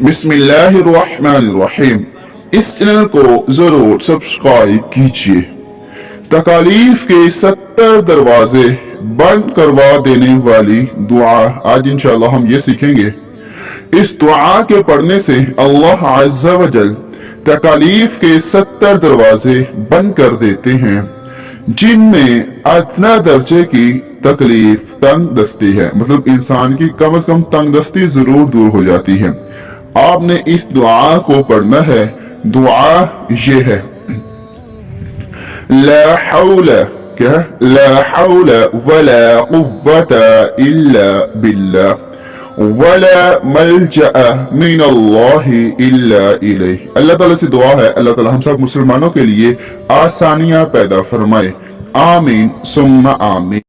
बिस्मिल्लाहिर्रहमानिर्रहीम। इस चैनल को जरूर सब्सक्राइब कीजिए। तकालीफ के 70 दरवाजे बंद करवा देने वाली दुआ आज इंशाअल्लाह हम ये सीखेंगे। इस दुआ के पढ़ने से अल्लाह अज़्ज़ा व जल तकालीफ के 70 दरवाजे बंद कर देते हैं, जिनमें अदना दर्जे की तकलीफ तंग दस्ती है, मतलब इंसान की कम से कम तंग दस्ती जरूर दूर हो जाती है। आपने इस दुआ को पढ़ना है। दुआ ये है, ला हौला, क्या, ला हौला वला कुव्वता इल्ला बिल्लाह वला मल्जा मिनल्लाहि इल्ला इलैह। अल्लाह ताला से दुआ है, अल्लाह ताला हम सब मुसलमानों के लिए आसानियां पैदा फरमाए। आमीन सुम्मा आमीन।